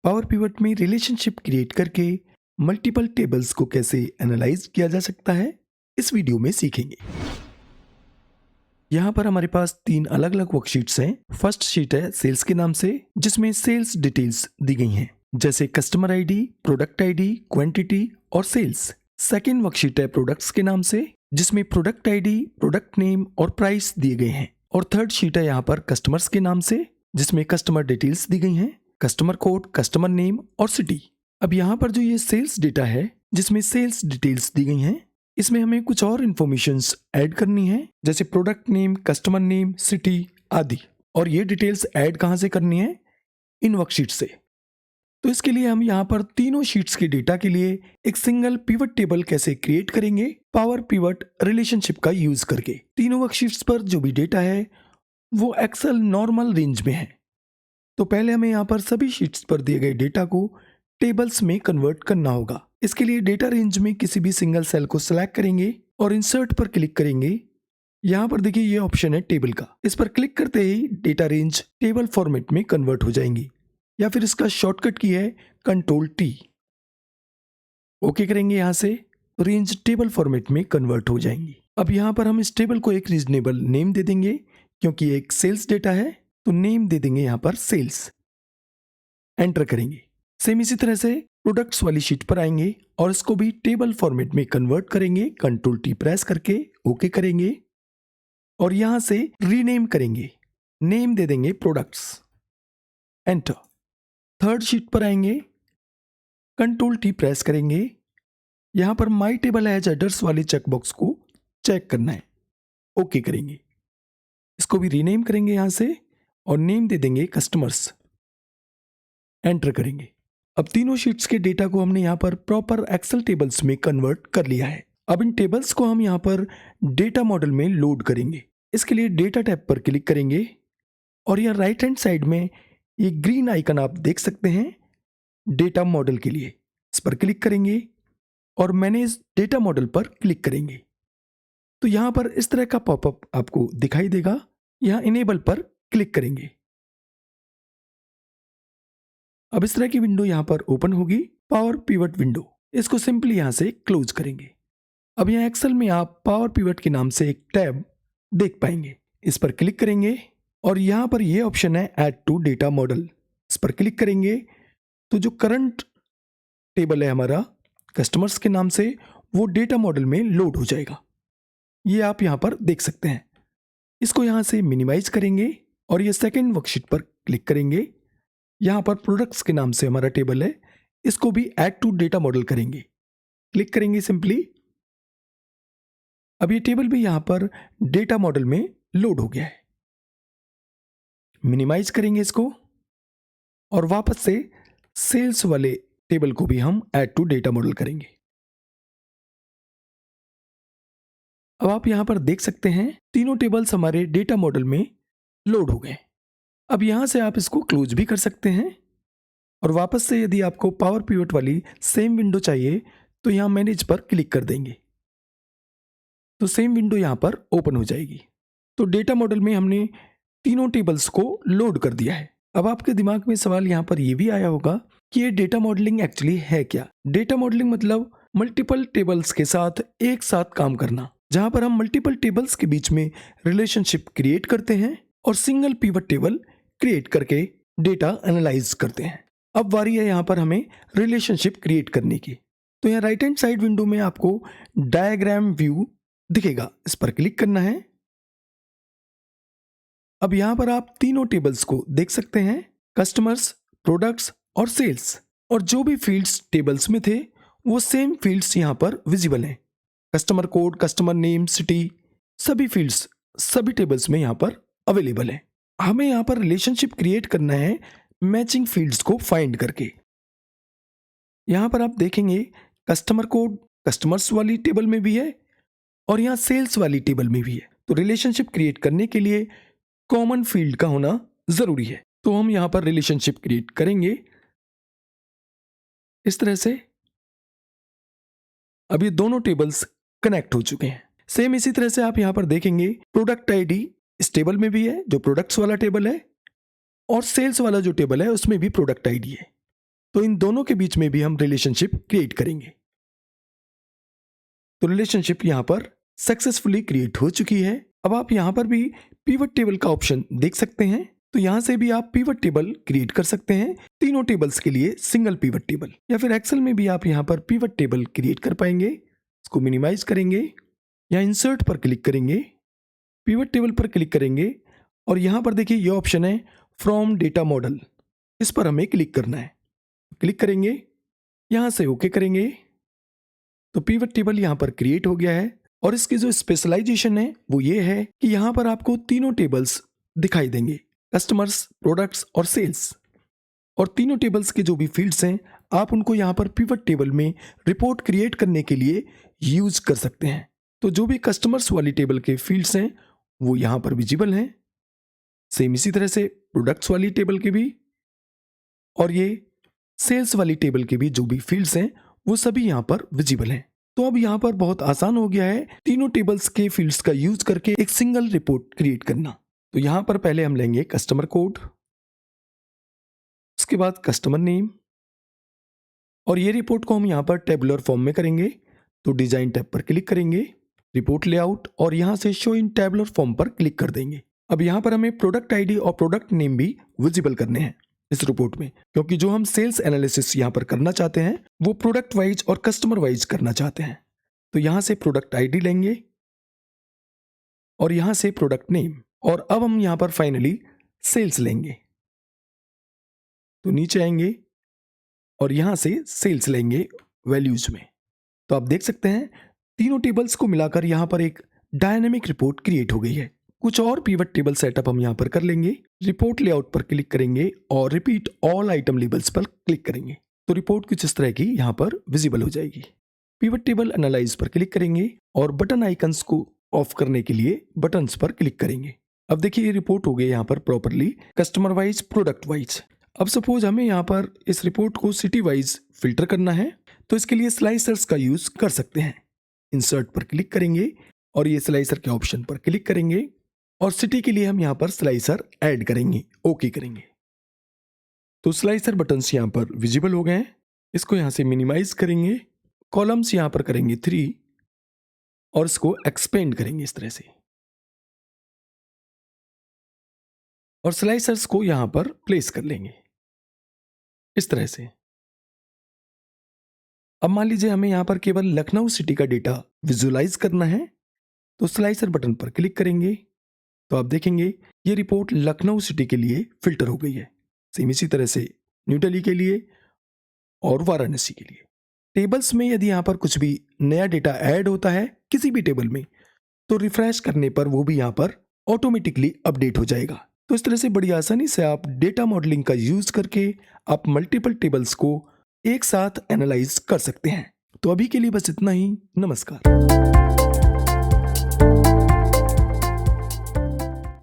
Power pivot में relationship create करके multiple tables को कैसे एनालाइज किया जा सकता है, इस वीडियो में सीखेंगे। यहाँ पर हमारे पास 3 अलग अलग वर्कशीट्स हैं। फर्स्ट शीट है सेल्स के नाम से, जिसमें सेल्स डिटेल्स दी गई हैं, जैसे customer ID, product ID, quantity और सेल्स। सेकेंड वर्कशीट है प्रोडक्ट्स के नाम से, जिसमें प्रोडक्ट आईडी, प्रोडक्ट नेम और प्राइस दिए गए हैं। और थर्ड शीट है यहाँ पर कस्टमर्स के नाम से, जिसमें कस्टमर डिटेल्स दी गई हैं, कस्टमर कोड, कस्टमर नेम और सिटी। अब यहाँ पर जो ये सेल्स डेटा है, जिसमें सेल्स डिटेल्स दी गई हैं, इसमें हमें कुछ और इन्फॉर्मेशंस ऐड करनी है, जैसे product name, customer name, city आदि। और ये डिटेल्स ऐड कहाँ से करनी है? इन वर्कशीट से। तो इसके लिए हम यहाँ पर तीनों शीट्स के डेटा के लिए एक सिंगल पिवट टेबल कैसे क्रिएट करेंगे, पावर पिवट रिलेशनशिप का यूज करके। तीनों वर्कशीट्स पर जो भी डेटा है वो एक्सेल नॉर्मल रेंज में है। तो पहले हमें यहाँ पर सभी शीट्स पर दिए गए डेटा को टेबल्स में कन्वर्ट करना होगा। इसके लिए डेटा रेंज में किसी भी सिंगल सेल को सिलेक्ट करेंगे और इंसर्ट पर क्लिक करेंगे। यहाँ पर देखिए ये ऑप्शन है टेबल का। इस पर क्लिक करते ही डेटा रेंज टेबल फॉर्मेट में कन्वर्ट हो जाएंगी, या फिर इसका शॉर्टकट की है Ctrl+T। ओके करेंगे, यहाँ से रेंज टेबल फॉर्मेट में कन्वर्ट हो जाएंगी। अब यहाँ पर हम इस टेबल को एक रीजनेबल नेम दे देंगे, क्योंकि एक सेल्स डेटा है तो नेम दे देंगे यहाँ पर सेल्स। एंटर करेंगे। सेम इसी तरह से प्रोडक्ट्स वाली शीट पर आएंगे और इसको भी टेबल फॉर्मेट में कन्वर्ट करेंगे। Ctrl+T प्रेस करके ओके करेंगे और यहाँ से रीनेम करेंगे। नेम दे देंगे प्रोडक्ट्स। एंटर। थर्ड शीट पर आएंगे, Ctrl+T प्रेस करेंगे। यहाँ पर माई टेबल एज एडर्स वाले चेकबॉक्स को चेक करना है। ओके करेंगे। इसको भी रीनेम करेंगे यहाँ से और नेम दे देंगे कस्टमर्स। एंटर करेंगे। अब तीनों शीट्स के डेटा को हमने यहाँ पर प्रॉपर एक्सेल टेबल्स में कन्वर्ट कर लिया है। अब इन टेबल्स को हम यहाँ पर डेटा मॉडल में लोड करेंगे। इसके लिए डेटा टैब पर क्लिक करेंगे और यहाँ राइट हैंड साइड में ये ग्रीन आइकन आप देख सकते हैं डेटा मॉडल के लिए। इस पर क्लिक करेंगे और मैनेज डेटा मॉडल पर क्लिक करेंगे तो यहाँ पर इस तरह का पॉपअप आपको दिखाई देगा। यहाँ इनेबल पर क्लिक करेंगे। अब इस तरह की विंडो यहाँ पर ओपन होगी, पावर पिवट विंडो। इसको सिंपली यहाँ से क्लोज करेंगे। अब यहाँ एक्सेल में आप पावर पिवट के नाम से एक टैब देख पाएंगे। इस पर क्लिक करेंगे और यहाँ पर यह ऑप्शन है ऐड टू डेटा मॉडल। इस पर क्लिक करेंगे तो जो करंट टेबल है हमारा कस्टमर्स के नाम से, वो डेटा मॉडल में लोड हो जाएगा। ये आप यहाँ पर देख सकते हैं। इसको यहाँ से मिनिमाइज करेंगे और ये सेकेंड वर्कशीट पर क्लिक करेंगे। यहाँ पर प्रोडक्ट्स के नाम से हमारा टेबल है, इसको भी ऐड टू डेटा मॉडल करेंगे। क्लिक करेंगे सिंपली। अब ये टेबल भी यहाँ पर डेटा मॉडल में लोड हो गया है। मिनिमाइज करेंगे इसको और वापस से सेल्स वाले टेबल को भी हम ऐड टू डेटा मॉडल करेंगे। अब आप यहां पर देख सकते हैं तीनों टेबल्स हमारे डेटा मॉडल में लोड हो गए। अब यहां से आप इसको क्लोज भी कर सकते हैं और वापस से यदि आपको पावर पिवट वाली सेम विंडो चाहिए तो यहां मैनेज पर क्लिक कर देंगे तो सेम विंडो यहां पर ओपन हो जाएगी। तो डेटा मॉडल में हमने तीनों टेबल्स को लोड कर दिया है। अब आपके दिमाग में सवाल यहां पर यह भी आया होगा कि ये डेटा मॉडलिंग एक्चुअली है क्या? डेटा मॉडलिंग मतलब मल्टीपल टेबल्स के साथ एक साथ काम करना, जहां पर हम मल्टीपल टेबल्स के बीच में रिलेशनशिप क्रिएट करते हैं और सिंगल पिवट टेबल क्रिएट करके डेटा एनालाइज करते हैं। अब बारी है यहाँ पर हमें रिलेशनशिप क्रिएट करने की। तो यहाँ राइट हैंड साइड विंडो में आपको डायग्राम व्यू दिखेगा, इस पर क्लिक करना है। अब यहाँ पर आप तीनों टेबल्स को देख सकते हैं, कस्टमर्स, प्रोडक्ट्स और सेल्स। और जो भी फील्ड्स टेबल्स में थे वो सेम फील्ड्स यहाँ पर विजिबल हैं। Customer code, customer name, city, सभी फील्ड्स सभी टेबल्स में यहाँ पर अवेलेबल हैं। हमें यहाँ पर रिलेशनशिप क्रिएट करना है मैचिंग फील्ड्स को फाइंड करके। यहाँ पर आप देखेंगे कस्टमर कोड कस्टमर्स वाली टेबल में भी है और यहाँ सेल्स वाली टेबल में भी है। तो रिलेशनशिप क्रिएट करने के लिए कॉमन फील्ड का होना जरूरी है। तो हम यहाँ पर रिलेशनशिप क्रिएट करेंगे इस तरह से। अब ये दोनों टेबल्स कनेक्ट हो चुके हैं। सेम इसी तरह से आप यहाँ पर देखेंगे प्रोडक्ट आईडी इस टेबल में भी है, जो प्रोडक्ट्स वाला टेबल है, और सेल्स वाला जो टेबल है उसमें भी प्रोडक्ट आईडी है। तो इन दोनों के बीच में भी हम रिलेशनशिप क्रिएट करेंगे। तो रिलेशनशिप यहाँ पर सक्सेसफुली क्रिएट हो चुकी है। अब आप यहाँ पर भी पिवट टेबल का ऑप्शन देख सकते हैं। तो यहाँ से भी आप पिवट टेबल क्रिएट कर सकते हैं, तीनों टेबल्स के लिए सिंगल पिवट टेबल, या फिर एक्सेल में भी आप यहाँ पर पिवट टेबल क्रिएट कर पाएंगे। इसको मिनिमाइज करेंगे, यहाँ इंसर्ट पर क्लिक करेंगे, पिवट टेबल पर क्लिक करेंगे और यहाँ पर देखिए ये ऑप्शन है फ्रॉम डेटा मॉडल, इस पर हमें क्लिक करना है। क्लिक करेंगे, यहाँ से ओके करेंगे तो पिवट टेबल यहाँ पर क्रिएट हो गया है। और इसकी जो स्पेशलाइजेशन है वो ये है कि यहाँ पर आपको तीनों टेबल्स दिखाई देंगे, कस्टमर्स, प्रोडक्ट्स और सेल्स। और तीनों टेबल्स के जो भी फील्ड्स हैं आप उनको यहाँ पर पिवट टेबल में रिपोर्ट क्रिएट करने के लिए यूज कर सकते हैं। तो जो भी कस्टमर्स वाली टेबल के फील्ड्स हैं वो यहाँ पर विजिबल हैं, सेम इसी तरह से प्रोडक्ट्स वाली टेबल के भी, और ये सेल्स वाली टेबल के भी जो भी फील्ड्स हैं वो सभी यहाँ पर विजिबल हैं। तो अब यहाँ पर बहुत आसान हो गया है तीनों टेबल्स के फील्ड्स का यूज करके एक सिंगल रिपोर्ट क्रिएट करना। तो यहाँ पर पहले हम लेंगे कस्टमर कोड, उसके बाद कस्टमर नेम, और ये रिपोर्ट को हम यहाँ पर टेबुलर फॉर्म में करेंगे। तो डिजाइन टैब पर क्लिक करेंगे, रिपोर्ट लेआउट, और यहाँ से शो इन टेबुलर फॉर्म पर क्लिक कर देंगे। अब यहाँ पर हमें प्रोडक्ट आईडी और प्रोडक्ट नेम भी विजिबल करने हैं इस रिपोर्ट में, क्योंकि जो हम सेल्स एनालिसिस यहाँ पर करना चाहते हैं वो प्रोडक्ट वाइज और कस्टमर वाइज करना चाहते हैं। तो यहाँ से प्रोडक्ट आईडी लेंगे और यहाँ से प्रोडक्ट नेम, और अब हम यहाँ पर फाइनली सेल्स लेंगे। तो नीचे आएंगे और यहाँ से सेल्स लेंगे वैल्यूज में। तो आप देख सकते हैं तीनों टेबल्स को मिलाकर यहाँ पर एक डायनेमिक रिपोर्ट क्रिएट हो गई है। कुछ और पिवट टेबल सेटअप हम यहाँ पर कर लेंगे। रिपोर्ट लेआउट पर क्लिक करेंगे और रिपीट ऑल आइटम लेबल्स पर क्लिक करेंगे तो रिपोर्ट कुछ इस तरह की यहाँ पर विजिबल हो जाएगी। पिवट टेबल एनालाइज पर क्लिक करेंगे और बटन आइकन्स को ऑफ करने के लिए बटन्स पर क्लिक करेंगे। अब देखिए ये रिपोर्ट हो गई यहाँ पर properly customer wise, product wise. अब सपोज हमें यहाँ पर इस रिपोर्ट को सिटी वाइज फिल्टर करना है तो इसके लिए स्लाइसर्स का यूज कर सकते हैं। इंसर्ट पर क्लिक करेंगे और ये स्लाइसर के ऑप्शन पर क्लिक करेंगे और सिटी के लिए हम यहाँ पर स्लाइसर ऐड करेंगे, ओके करेंगे। तो स्लाइसर बटन्स यहाँ पर विजिबल हो गए हैं। इसको यहाँ से मिनिमाइज करेंगे, कॉलम्स यहाँ पर करेंगे 3 और इसको एक्सपेंड करेंगे इस तरह से, और स्लाइसर्स को यहाँ पर प्लेस कर लेंगे इस तरह से। अब मान लीजिए हमें यहाँ पर केवल लखनऊ सिटी का डेटा विजुअलाइज करना है तो स्लाइसर बटन पर क्लिक करेंगे तो आप देखेंगे ये रिपोर्ट लखनऊ सिटी के लिए फिल्टर हो गई है। सेम इसी तरह से न्यू दिल्ली के लिए और वाराणसी के लिए। टेबल्स में यदि यहाँ पर कुछ भी नया डेटा ऐड होता है किसी भी टेबल में तो रिफ्रेश करने पर वो भी यहाँ पर ऑटोमेटिकली अपडेट हो जाएगा। तो इस तरह से बड़ी आसानी से आप डेटा मॉडलिंग का यूज करके आप मल्टीपल टेबल्स को एक साथ एनालाइज कर सकते हैं। तो अभी के लिए बस इतना ही। नमस्कार।